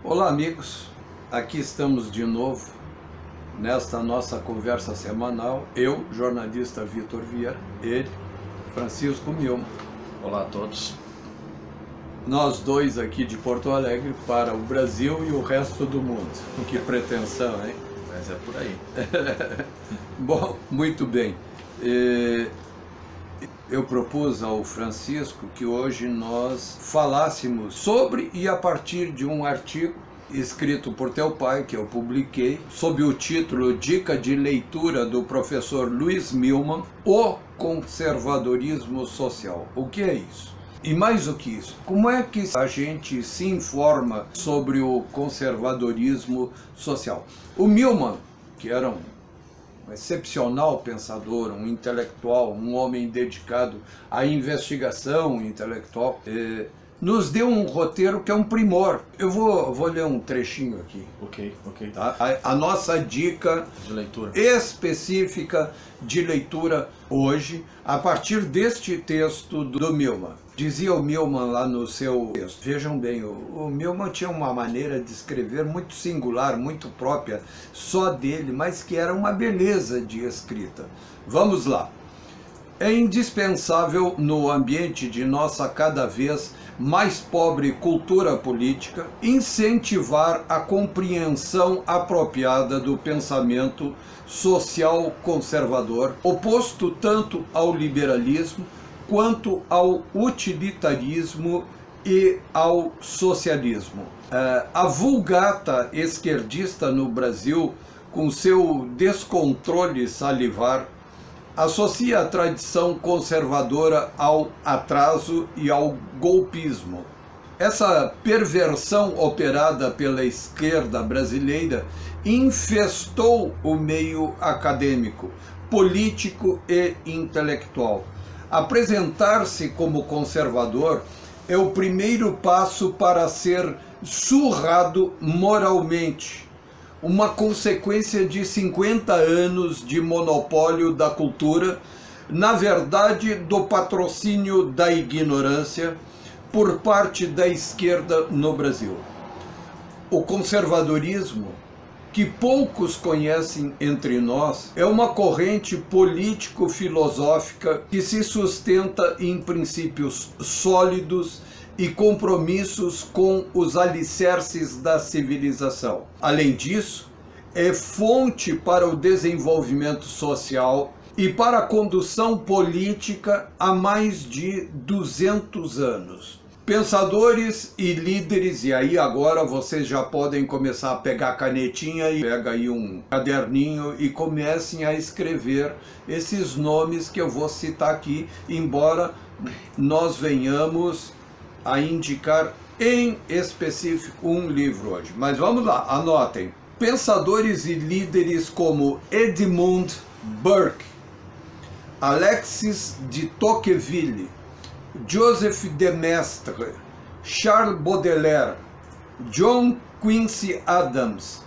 Olá, amigos, aqui estamos de novo nesta nossa conversa semanal. Eu, jornalista Vitor Vieira, ele, Francisco Milman. Olá a todos. Nós dois aqui de Porto Alegre para o Brasil e o resto do mundo. Que pretensão, hein? Mas é por aí. Bom, muito bem. Eu propus ao Francisco que hoje nós falássemos sobre e a partir de um artigo escrito por teu pai, que eu publiquei, sob o título Dica de Leitura do professor Luiz Milman, O Conservadorismo Social. O que é isso? E mais do que isso, como é que a gente se informa sobre o conservadorismo social? O Milman, que era um excepcional pensador, um intelectual, um homem dedicado à investigação intelectual, nos deu um roteiro que é um primor. Eu vou ler um trechinho aqui. Ok. Tá? A nossa dica De leitura específica de leitura hoje, a partir deste texto do Milman. Dizia o Milman lá no seu texto, vejam bem, o Milman tinha uma maneira de escrever muito singular, muito própria, só dele, mas que era uma beleza de escrita. Vamos lá. É indispensável no ambiente de nossa cada vez mais pobre cultura política incentivar a compreensão apropriada do pensamento social conservador, oposto tanto ao liberalismo quanto ao utilitarismo e ao socialismo. A vulgata esquerdista no Brasil, com seu descontrole salivar, associa a tradição conservadora ao atraso e ao golpismo. Essa perversão operada pela esquerda brasileira infestou o meio acadêmico, político e intelectual. Apresentar-se como conservador é o primeiro passo para ser surrado moralmente, uma consequência de 50 anos de monopólio da cultura, na verdade do patrocínio da ignorância por parte da esquerda no Brasil. O conservadorismo, que poucos conhecem entre nós, é uma corrente político-filosófica que se sustenta em princípios sólidos e compromissos com os alicerces da civilização. Além disso, é fonte para o desenvolvimento social e para a condução política há mais de 200 anos. Pensadores e líderes, e aí agora vocês já podem começar a pegar a canetinha e pega aí um caderninho e comecem a escrever esses nomes que eu vou citar aqui, embora nós venhamos a indicar em específico um livro hoje. Mas vamos lá, anotem. Pensadores e líderes como Edmund Burke, Alexis de Tocqueville, Joseph de Maistre, Charles Baudelaire, John Quincy Adams,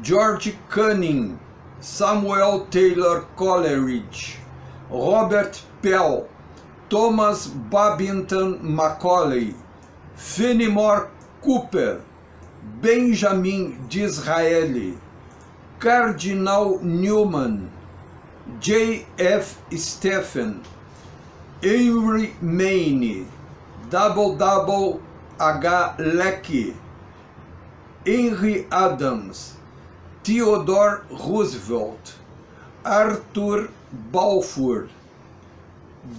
George Canning, Samuel Taylor Coleridge, Robert Pell, Thomas Babington Macaulay, Fenimore Cooper, Benjamin Disraeli, Cardinal Newman, J.F. Stephen, Henry Maine, H. Lecky, Henry Adams, Theodore Roosevelt, Arthur Balfour,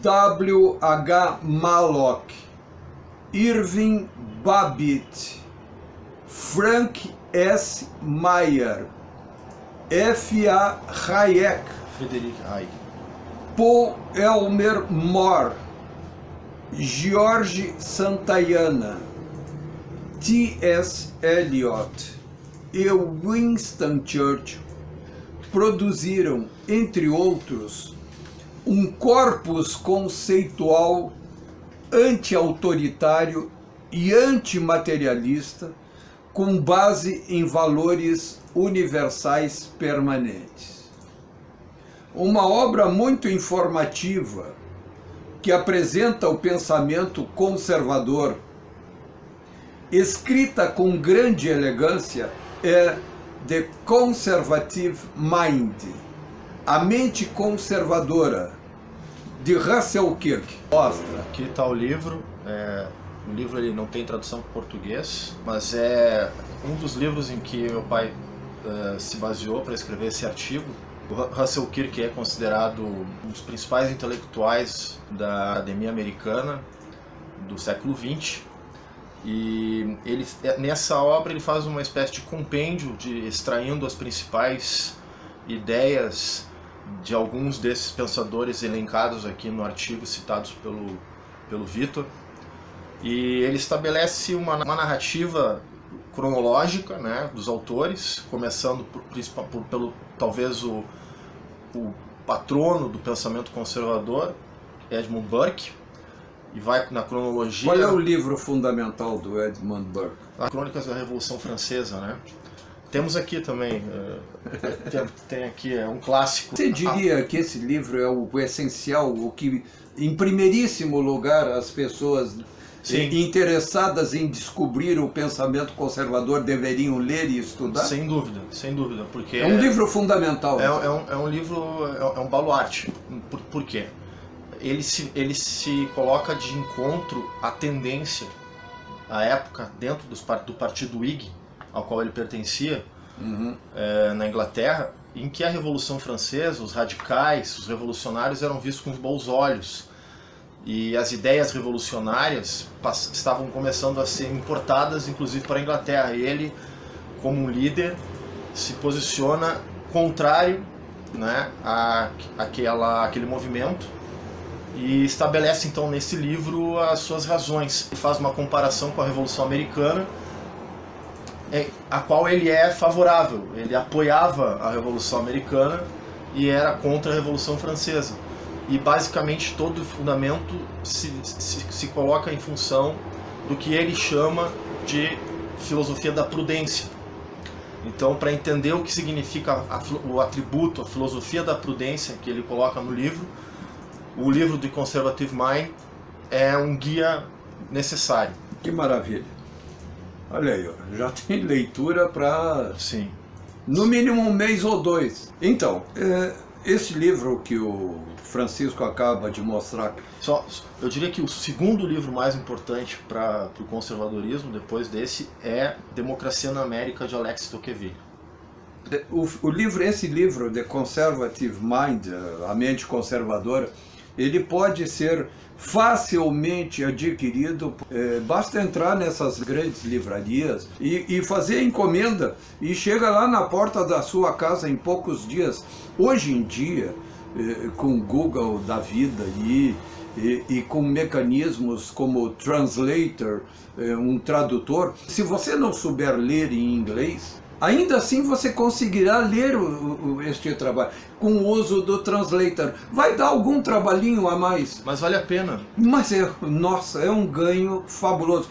W.H. Mallock, Irving Babbitt, Frank S. Meyer, F.A. Hayek, Frederick Hayek, Paul Elmer More, George Santayana, T.S. Eliot e Winston Churchill produziram, entre outros, um corpus conceitual anti-autoritário e antimaterialista com base em valores universais permanentes. Uma obra muito informativa que apresenta o pensamento conservador escrita com grande elegância, é The Conservative Mind, a mente conservadora, de Russell Kirk. Mostra. Aqui está o livro. O livro ele não tem tradução para português, mas é um dos livros em que meu pai se baseou para escrever esse artigo. O Russell Kirk é considerado um dos principais intelectuais da Academia Americana do século XX. E ele, nessa obra ele faz uma espécie de compêndio, extraindo as principais ideias de alguns desses pensadores elencados aqui no artigo, citados pelo Vitor. E ele estabelece uma narrativa cronológica, né, dos autores, começando pelo talvez o patrono do pensamento conservador, Edmund Burke, e vai na cronologia... Qual é o livro fundamental do Edmund Burke? As Crônicas da Revolução Francesa, né? Temos aqui também, tem aqui, é um clássico. Você diria que esse livro é o essencial, o que, em primeiríssimo lugar, as pessoas interessadas em descobrir o pensamento conservador deveriam ler e estudar? Sem dúvida, porque... É um livro fundamental. É um livro, é um baluarte. Por quê? Ele se coloca de encontro à tendência, à época, dentro do partido Whig, ao qual ele pertencia, na Inglaterra, em que a Revolução Francesa, os radicais, os revolucionários eram vistos com bons olhos. E as ideias revolucionárias estavam começando a ser importadas, inclusive, para a Inglaterra. E ele, como um líder, se posiciona contrário, né, àquele movimento, e estabelece então nesse livro as suas razões. Ele faz uma comparação com a Revolução Americana, a qual ele é favorável. Ele apoiava a Revolução Americana e era contra a Revolução Francesa. E basicamente todo o fundamento se coloca em função do que ele chama de filosofia da prudência. Então, para entender o que significa o atributo, a filosofia da prudência que ele coloca no livro, o livro The Conservative Mind é um guia necessário. Que maravilha! Olha aí, já tem leitura para, no mínimo, 1 mês ou 2. Então, esse livro que o Francisco acaba de mostrar... Eu diria que o segundo livro mais importante para o conservadorismo, depois desse, é Democracia na América, de Alex Tocqueville. Esse livro, The Conservative Mind, a mente conservadora, ele pode ser facilmente adquirido, basta entrar nessas grandes livrarias e fazer encomenda, e chega lá na porta da sua casa em poucos dias. Hoje em dia, com o Google da vida e com mecanismos como o Translator, um tradutor, se você não souber ler em inglês, ainda assim você conseguirá ler este trabalho com o uso do Translator. Vai dar algum trabalhinho a mais, mas vale a pena. Mas nossa, é um ganho fabuloso.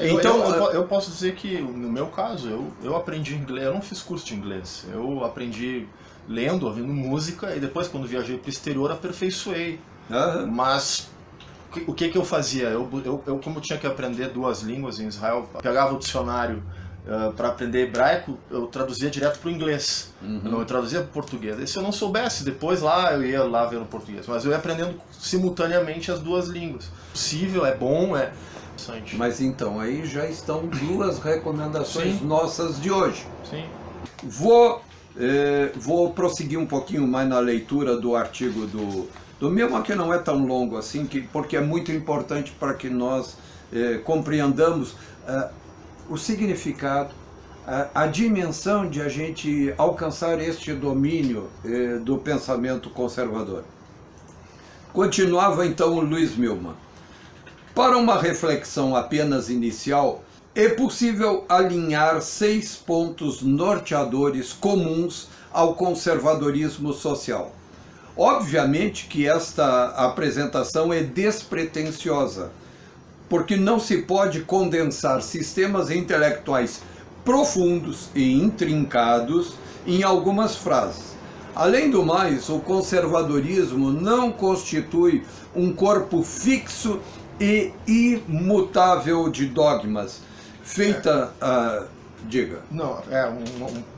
Então eu posso dizer que, no meu caso, eu aprendi inglês. Eu não fiz curso de inglês. Eu aprendi lendo, ouvindo música, e depois, quando viajei para o exterior, aperfeiçoei. Mas o que eu fazia? Eu, como tinha que aprender 2 línguas em Israel, pegava o dicionário para aprender hebraico, eu traduzia direto para o inglês. Eu traduzia para o português. E se eu não soubesse, depois eu ia lá ver no português. Mas eu ia aprendendo simultaneamente as 2 línguas. É possível, é bom, é interessante. Mas então, aí já estão 2 recomendações nossas de hoje. Sim. Vou prosseguir um pouquinho mais na leitura do artigo do Milman, que não é tão longo assim, porque é muito importante para que nós compreendamos o significado, a dimensão de a gente alcançar este domínio do pensamento conservador. Continuava então o Luiz Milman. Para uma reflexão apenas inicial, é possível alinhar 6 pontos norteadores comuns ao conservadorismo social. Obviamente que esta apresentação é despretensiosa, porque não se pode condensar sistemas intelectuais profundos e intrincados em algumas frases. Além do mais, o conservadorismo não constitui um corpo fixo e imutável de dogmas, feita a... Diga. Não,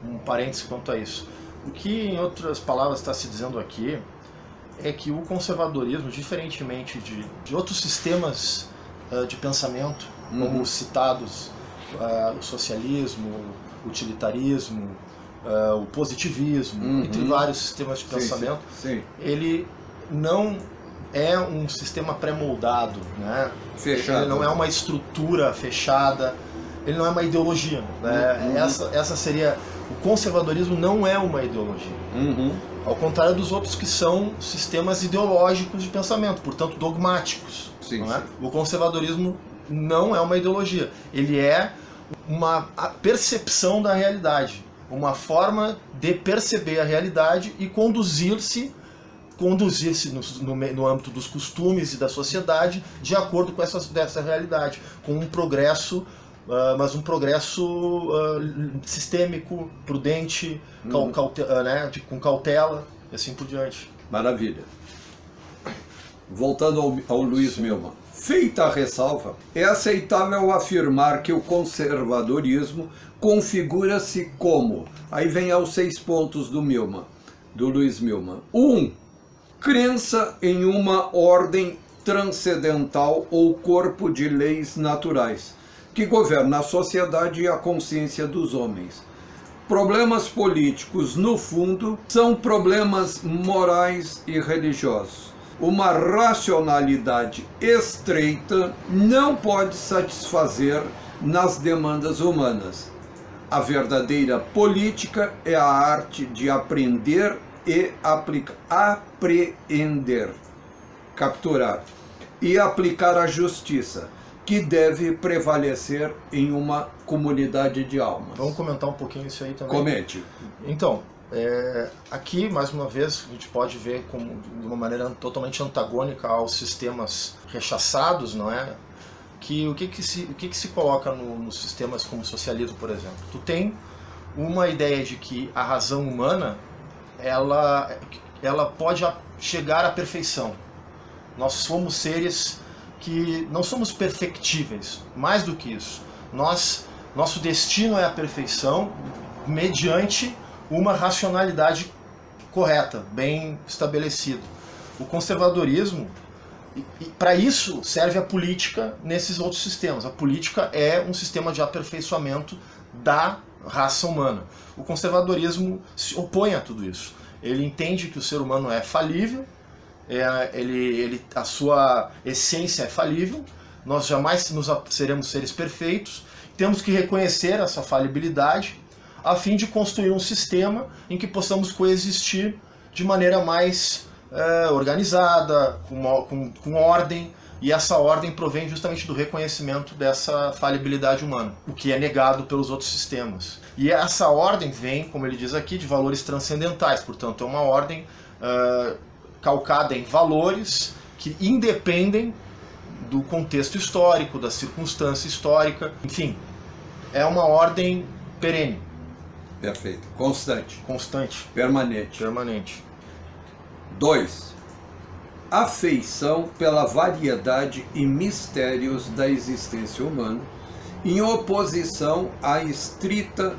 um parêntese quanto a isso. O que, em outras palavras, está se dizendo aqui é que o conservadorismo, diferentemente de outros sistemas de pensamento, como os citados, o socialismo, o utilitarismo, o positivismo, entre vários sistemas de pensamento, ele não é um sistema pré-moldado, né? Fechado. Ele não é uma estrutura fechada, ele não é uma ideologia, né? Essa seria... O conservadorismo não é uma ideologia. Ao contrário dos outros que são sistemas ideológicos de pensamento, portanto dogmáticos. Não é? O conservadorismo não é uma ideologia. Ele é uma percepção da realidade, uma forma de perceber a realidade e conduzir-se no âmbito dos costumes e da sociedade de acordo com dessa realidade, com um progresso, mas um progresso sistêmico, prudente, com cautela e assim por diante. Maravilha. Voltando ao Luiz Milman. Feita a ressalva, é aceitável afirmar que o conservadorismo configura-se como... Aí vem aos 6 pontos do Luiz Milman. 1. Crença em uma ordem transcendental ou corpo de leis naturais, que governa a sociedade e a consciência dos homens. Problemas políticos, no fundo, são problemas morais e religiosos. Uma racionalidade estreita não pode satisfazer nas demandas humanas. A verdadeira política é a arte de aprender e apreender, capturar e aplicar a justiça, que deve prevalecer em uma comunidade de almas. Vamos comentar um pouquinho isso aí também? Comente. Então, aqui, mais uma vez, a gente pode ver como, de uma maneira totalmente antagônica aos sistemas rechaçados, não é? Que o que se coloca nos sistemas como o socialismo, por exemplo? Tu tem uma ideia de que a razão humana, ela pode chegar à perfeição. Nós somos seres que não somos perfectíveis, mais do que isso. Nosso destino é a perfeição mediante uma racionalidade correta, bem estabelecida. O conservadorismo, para isso serve a política nesses outros sistemas. A política é um sistema de aperfeiçoamento da raça humana. O conservadorismo se opõe a tudo isso. Ele entende que o ser humano é falível, a sua essência é falível, nós jamais seremos seres perfeitos, temos que reconhecer essa falibilidade a fim de construir um sistema em que possamos coexistir de maneira mais organizada, com ordem, e essa ordem provém justamente do reconhecimento dessa falibilidade humana, o que é negado pelos outros sistemas. E essa ordem vem, como ele diz aqui, de valores transcendentais, portanto é uma ordem calcada em valores que independem do contexto histórico, da circunstância histórica, enfim, é uma ordem perene. Perfeito. Constante. Constante. Permanente. Permanente. 2. Afeição pela variedade e mistérios da existência humana, em oposição à estreita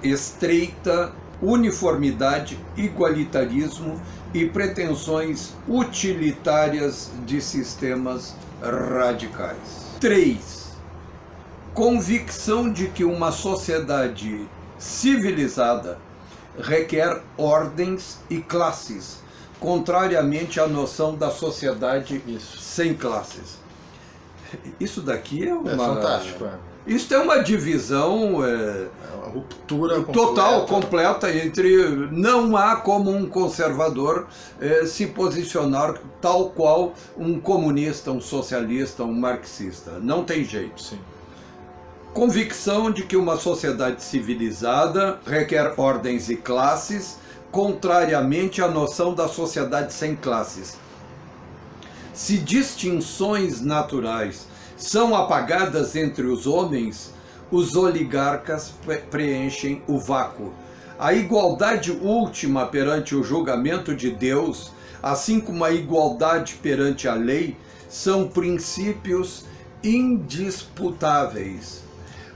uniformidade, igualitarismo e pretensões utilitárias de sistemas radicais. 3. Convicção de que uma sociedade civilizada requer ordens e classes, contrariamente à noção da sociedade sem classes. Isso daqui é fantástico. Isso é uma divisão uma ruptura total, completa entre... Não há como um conservador se posicionar tal qual um comunista, um socialista, um marxista. Não tem jeito. Sim. Convicção de que uma sociedade civilizada requer ordens e classes, contrariamente à noção da sociedade sem classes. Se distinções naturais são apagadas entre os homens, os oligarcas preenchem o vácuo. A igualdade última perante o julgamento de Deus, assim como a igualdade perante a lei, são princípios indisputáveis.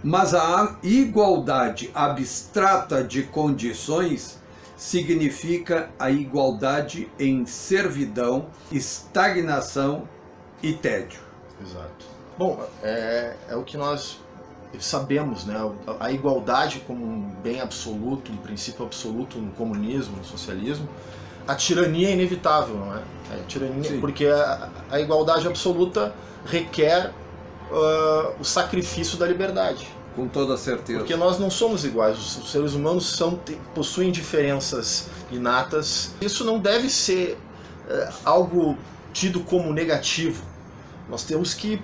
Mas a igualdade abstrata de condições significa a igualdade em servidão, estagnação e tédio. Exato. Bom, é o que nós sabemos, né? A igualdade como um bem absoluto, um princípio absoluto no comunismo, no socialismo. A tirania é inevitável, não é? A tirania, porque a igualdade absoluta requer o sacrifício da liberdade. Com toda certeza. Porque nós não somos iguais, os seres humanos possuem diferenças inatas. Isso não deve ser algo tido como negativo. Nós temos que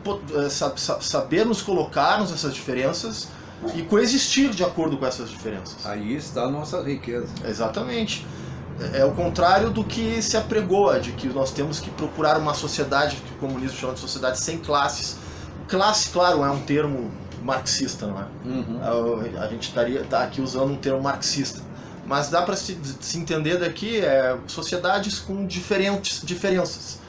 saber nos colocarmos nessas diferenças e coexistir de acordo com essas diferenças. Aí está a nossa riqueza. Exatamente. É o contrário do que se apregoa, de que nós temos que procurar uma sociedade, que o comunismo chama de sociedade sem classes. Classe, claro, é um termo marxista, não é? Uhum. A gente está aqui usando um termo marxista. Mas dá para se entender daqui sociedades com diferenças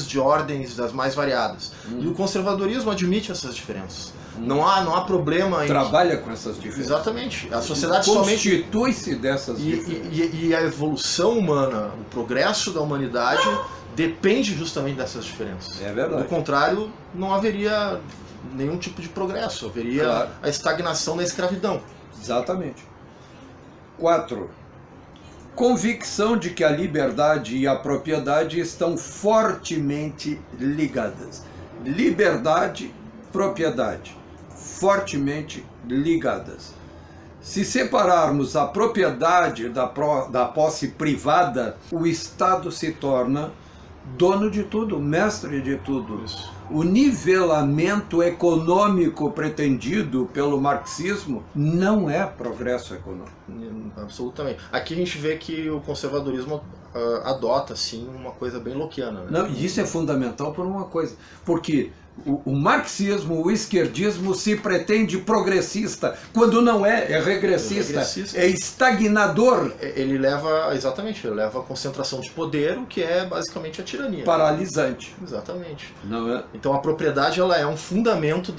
de ordens das mais variadas. E o conservadorismo admite essas diferenças. Não há problema em... Trabalha com essas diferenças. Exatamente. A sociedade constitui-se dessas diferenças. E a evolução humana, o progresso da humanidade depende justamente dessas diferenças. É verdade. Do contrário, não haveria nenhum tipo de progresso. Haveria a estagnação da escravidão. Exatamente. 4. Convicção de que a liberdade e a propriedade estão fortemente ligadas. Liberdade, propriedade, fortemente ligadas. Se separarmos a propriedade da posse privada, o Estado se torna dono de tudo, mestre de tudo. Isso. O nivelamento econômico pretendido pelo marxismo não é progresso econômico. Absolutamente. Aqui a gente vê que o conservadorismo adota assim uma coisa bem lockeana, né? Não, e isso é fundamental por uma coisa, porque o marxismo, o esquerdismo se pretende progressista, quando não é regressista, é estagnador. Ele leva a concentração de poder, o que é basicamente a tirania. Paralisante. Exatamente. Não é? Então a propriedade ela é um fundamento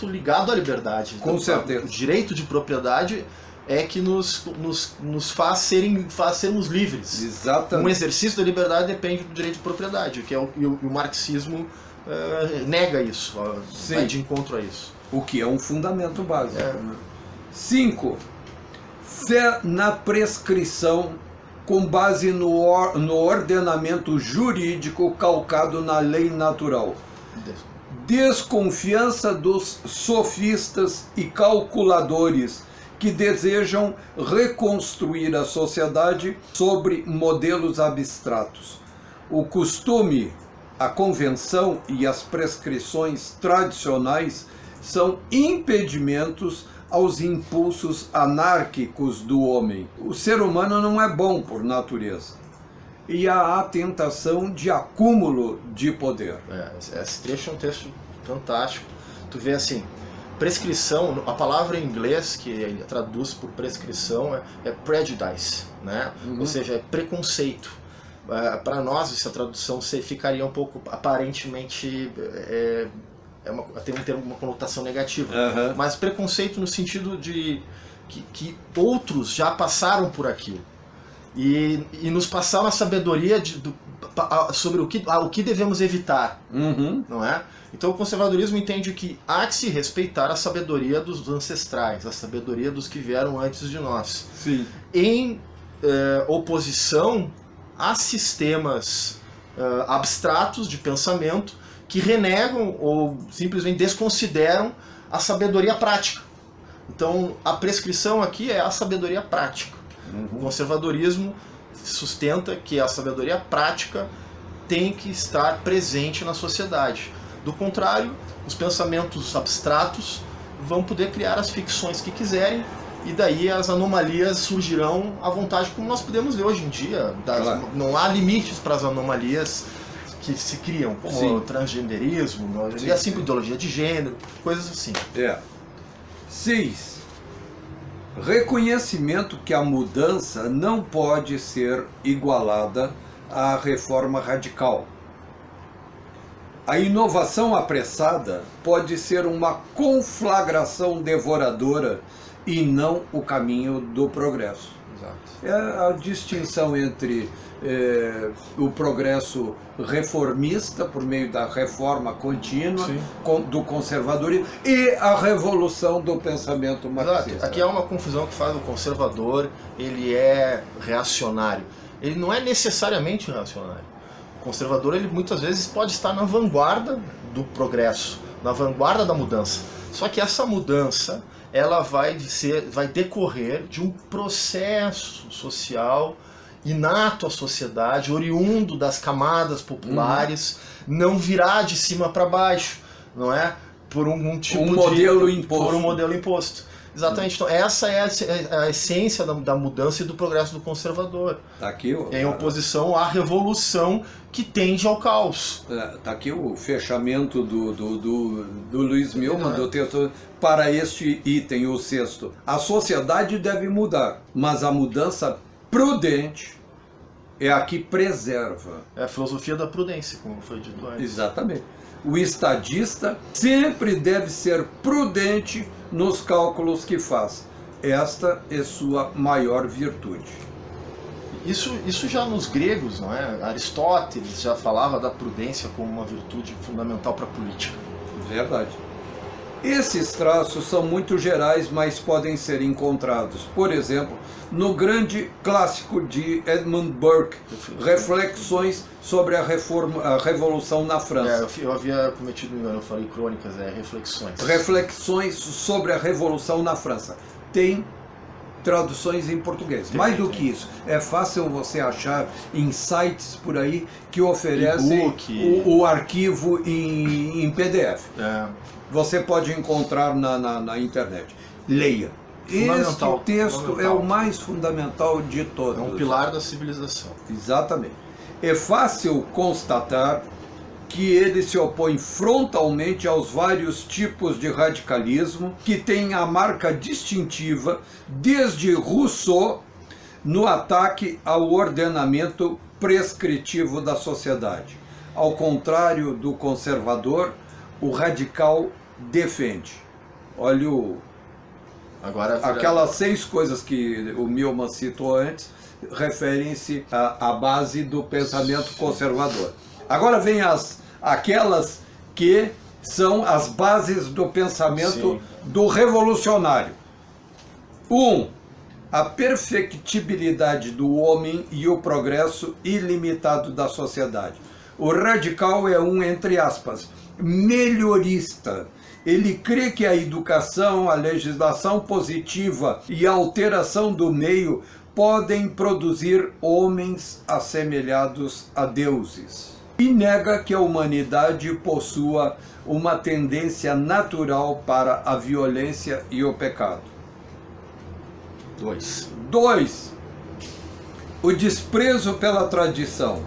ligado à liberdade. Com então, certeza. O direito de propriedade é que nos faz sermos livres. Exatamente. Um exercício da liberdade depende do direito de propriedade, que é o marxismo nega isso, vai de encontro a isso. O que é um fundamento básico. 5. Fé na prescrição com base no ordenamento jurídico calcado na lei natural. Desconfiança dos sofistas e calculadores que desejam reconstruir a sociedade sobre modelos abstratos. O costume, a convenção e as prescrições tradicionais são impedimentos aos impulsos anárquicos do homem. O ser humano não é bom por natureza. E há a tentação de acúmulo de poder. Esse trecho é um texto fantástico. Tu vê assim, prescrição, a palavra em inglês que traduz por prescrição é prejudice, né? Ou seja, é preconceito. Para nós essa tradução ficaria um pouco aparentemente tem uma conotação negativa, mas preconceito no sentido de que outros já passaram por aquilo e nos passaram a sabedoria sobre o que devemos evitar, não é? Então o conservadorismo entende que há que se respeitar a sabedoria dos ancestrais, a sabedoria dos que vieram antes de nós. Sim. Em oposição a sistemas abstratos de pensamento que renegam ou simplesmente desconsideram a sabedoria prática. Então a prescrição aqui é a sabedoria prática. O conservadorismo sustenta que a sabedoria prática tem que estar presente na sociedade. Do contrário, os pensamentos abstratos vão poder criar as ficções que quiserem, e daí as anomalias surgirão à vontade, como nós podemos ver hoje em dia. Não há limites para as anomalias que se criam, como o transgenderismo, e assim, ideologia de gênero, coisas assim. 6. Reconhecimento que a mudança não pode ser igualada à reforma radical. A inovação apressada pode ser uma conflagração devoradora e não o caminho do progresso. Exato. É a distinção entre o progresso reformista, por meio da reforma contínua, do conservadorismo, e a revolução do pensamento marxista. Exato. Aqui é uma confusão que faz o conservador, ele é reacionário. Ele não é necessariamente reacionário. O conservador, ele muitas vezes pode estar na vanguarda do progresso, na vanguarda da mudança. Só que essa mudança, ela vai decorrer de um processo social inato à sociedade, oriundo das camadas populares, não virá de cima para baixo, não é? Por um tipo de modelo imposto. Por um modelo imposto. Exatamente. Então, essa é a essência da mudança e do progresso do conservador. Tá aqui em oposição à revolução que tende ao caos. Está aqui o fechamento do Luiz Milman, do texto, para este item, o sexto. A sociedade deve mudar, mas a mudança prudente é a que preserva. É a filosofia da prudência, como foi dito antes. Exatamente. O estadista sempre deve ser prudente nos cálculos que faz. Esta é sua maior virtude. Isso já nos gregos, não é? Aristóteles já falava da prudência como uma virtude fundamental para a política. Verdade. Esses traços são muito gerais, mas podem ser encontrados, por exemplo, no grande clássico de Edmund Burke, Reflexões sobre a Revolução na França. Eu havia cometido um engano, eu falei crônicas, reflexões. Reflexões sobre a Revolução na França. Tem traduções em português. Mais do que isso, é fácil você achar em sites por aí que oferecem o arquivo em PDF. Você pode encontrar na internet. Leia. Este texto é o mais fundamental de todos. É um pilar da civilização. Exatamente. É fácil constatar que ele se opõe frontalmente aos vários tipos de radicalismo que têm a marca distintiva desde Rousseau no ataque ao ordenamento prescritivo da sociedade. Ao contrário do conservador, o radical defende. Olha aquelas 6 coisas que o Milman citou antes referem-se à base do pensamento conservador. Agora vem aquelas que são as bases do pensamento do revolucionário. 1. A perfectibilidade do homem e o progresso ilimitado da sociedade. O radical é entre aspas, melhorista. Ele crê que a educação, a legislação positiva e a alteração do meio podem produzir homens assemelhados a deuses. E nega que a humanidade possua uma tendência natural para a violência e o pecado. 2. O desprezo pela tradição.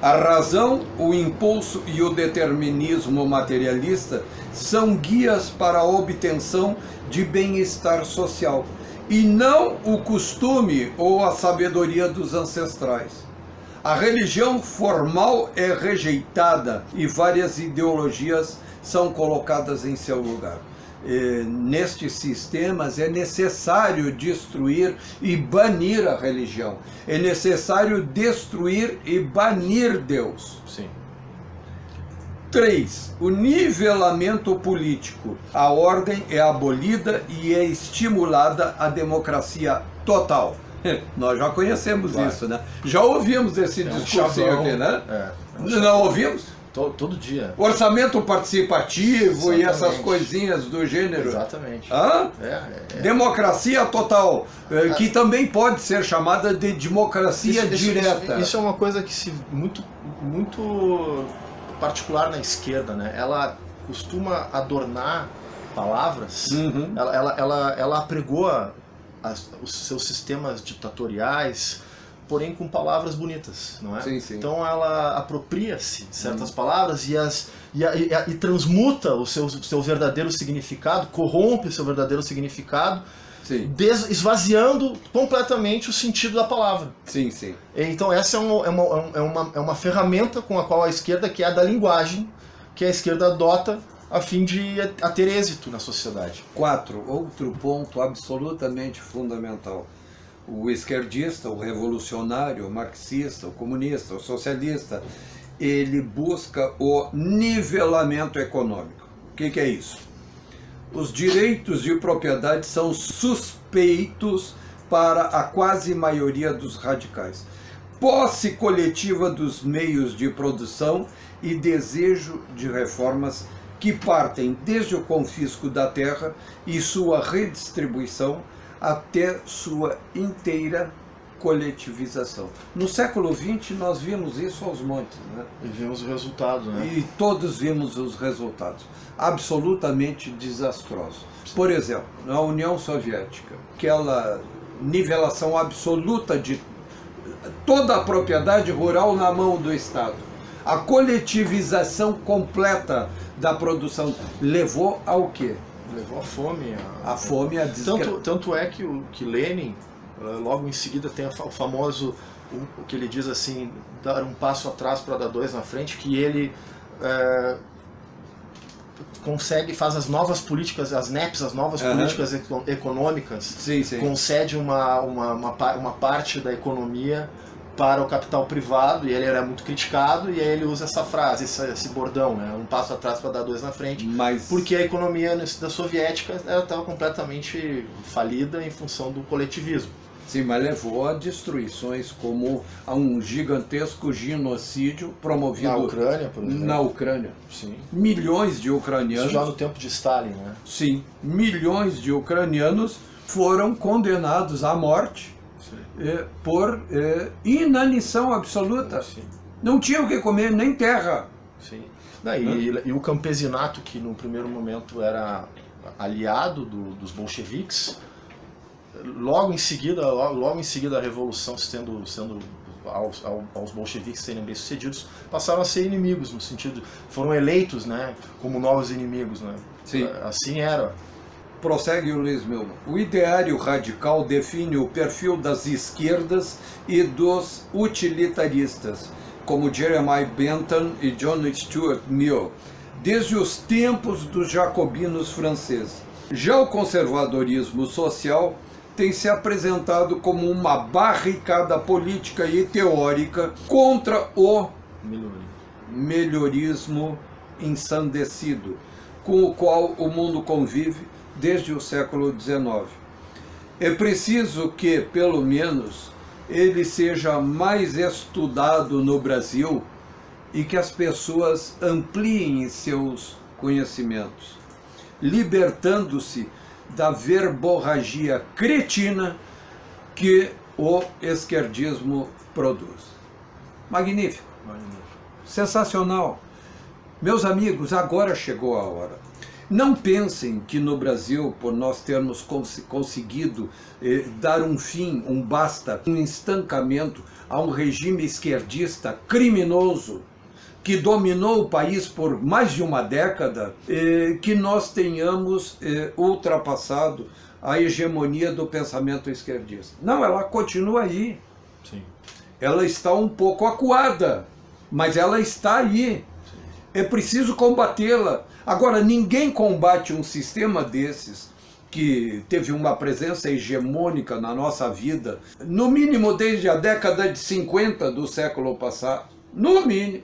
A razão, o impulso e o determinismo materialista são guias para a obtenção de bem-estar social, e não o costume ou a sabedoria dos ancestrais. A religião formal é rejeitada e várias ideologias são colocadas em seu lugar. Nestes sistemas é necessário destruir e banir a religião. É necessário destruir e banir Deus. 3. O nivelamento político. A ordem é abolida e é estimulada a democracia total. Nós já conhecemos isso, né? Já ouvimos esse discurso aqui, né? Não ouvimos? Todo dia. Orçamento participativo. Exatamente. E essas coisinhas do gênero. Exatamente. Democracia total, que também pode ser chamada de democracia direta. Isso é uma coisa que muito particular na esquerda, né? Ela costuma adornar palavras. Ela apregou os seus sistemas ditatoriais, porém com palavras bonitas, não é? Sim. Então ela apropria-se de certas palavras e transmuta o seu verdadeiro significado, corrompe o seu verdadeiro significado, esvaziando completamente o sentido da palavra. Sim. Então essa é uma ferramenta com a qual a esquerda, que é a da linguagem, que a esquerda adota a fim de ter êxito na sociedade. 4. Outro ponto absolutamente fundamental. O esquerdista, o revolucionário, o marxista, o comunista, o socialista, ele busca o nivelamento econômico. O que é isso? Os direitos de propriedade são suspeitos para a quase maioria dos radicais. Posse coletiva dos meios de produção e desejo de reformas que partem desde o confisco da terra e sua redistribuição até sua inteira coletivização. No século XX nós vimos isso aos montes, né? E vimos o resultado, né? E todos vimos os resultados, absolutamente desastrosos. Por exemplo, na União Soviética, aquela nivelação absoluta de toda a propriedade rural na mão do Estado, a coletivização completa da produção levou ao quê? Levou à fome. A fome, a tanto é que Lenin, logo em seguida, tem o famoso, o que ele diz assim, dar um passo atrás para dar dois na frente, que ele consegue, faz as novas políticas, as NEPs, as novas políticas econômicas, sim. Concede uma parte da economia para o capital privado, e ele era muito criticado, e aí ele usa essa frase, esse bordão, né? Um passo atrás para dar dois na frente, porque a economia da soviética estava completamente falida em função do coletivismo. Sim, mas levou a destruições, como a um gigantesco genocídio promovido na Ucrânia, por exemplo. Na Ucrânia. Sim. Milhões de ucranianos. Isso já no tempo de Stalin, né? Sim, milhões de ucranianos foram condenados à morte por inanição absoluta. Sim. Não tinham o que comer, nem terra. Sim. E o campesinato, que no primeiro momento era aliado dos logo em seguida a revolução aos bolcheviques serem bem sucedidos, passaram a ser inimigos, no sentido, foram eleitos, né, como novos inimigos, né? Sim. Assim era. Prossegue o Luiz Milman. O ideário radical define o perfil das esquerdas e dos utilitaristas, como Jeremiah Bentham e John Stuart Mill, desde os tempos dos jacobinos franceses. Já o conservadorismo social tem se apresentado como uma barricada política e teórica contra o melhorismo ensandecido, com o qual o mundo convive desde o século XIX. É preciso que, pelo menos, ele seja mais estudado no Brasil e que as pessoas ampliem seus conhecimentos, libertando-se da verborragia cretina que o esquerdismo produz. Magnífico. Sensacional. Meus amigos, agora chegou a hora. Não pensem que no Brasil, por nós termos conseguido dar um fim, um basta, um estancamento a um regime esquerdista criminoso que dominou o país por mais de uma década, que nós tenhamos ultrapassado a hegemonia do pensamento esquerdista. Não, ela continua aí. Sim. Ela está um pouco acuada, mas ela está aí. É preciso combatê-la. Agora, ninguém combate um sistema desses que teve uma presença hegemônica na nossa vida, no mínimo desde a década de 50 do século passado, no mínimo,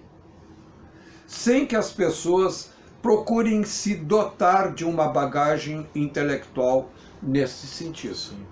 sem que as pessoas procurem se dotar de uma bagagem intelectual nesse sentido. Sim.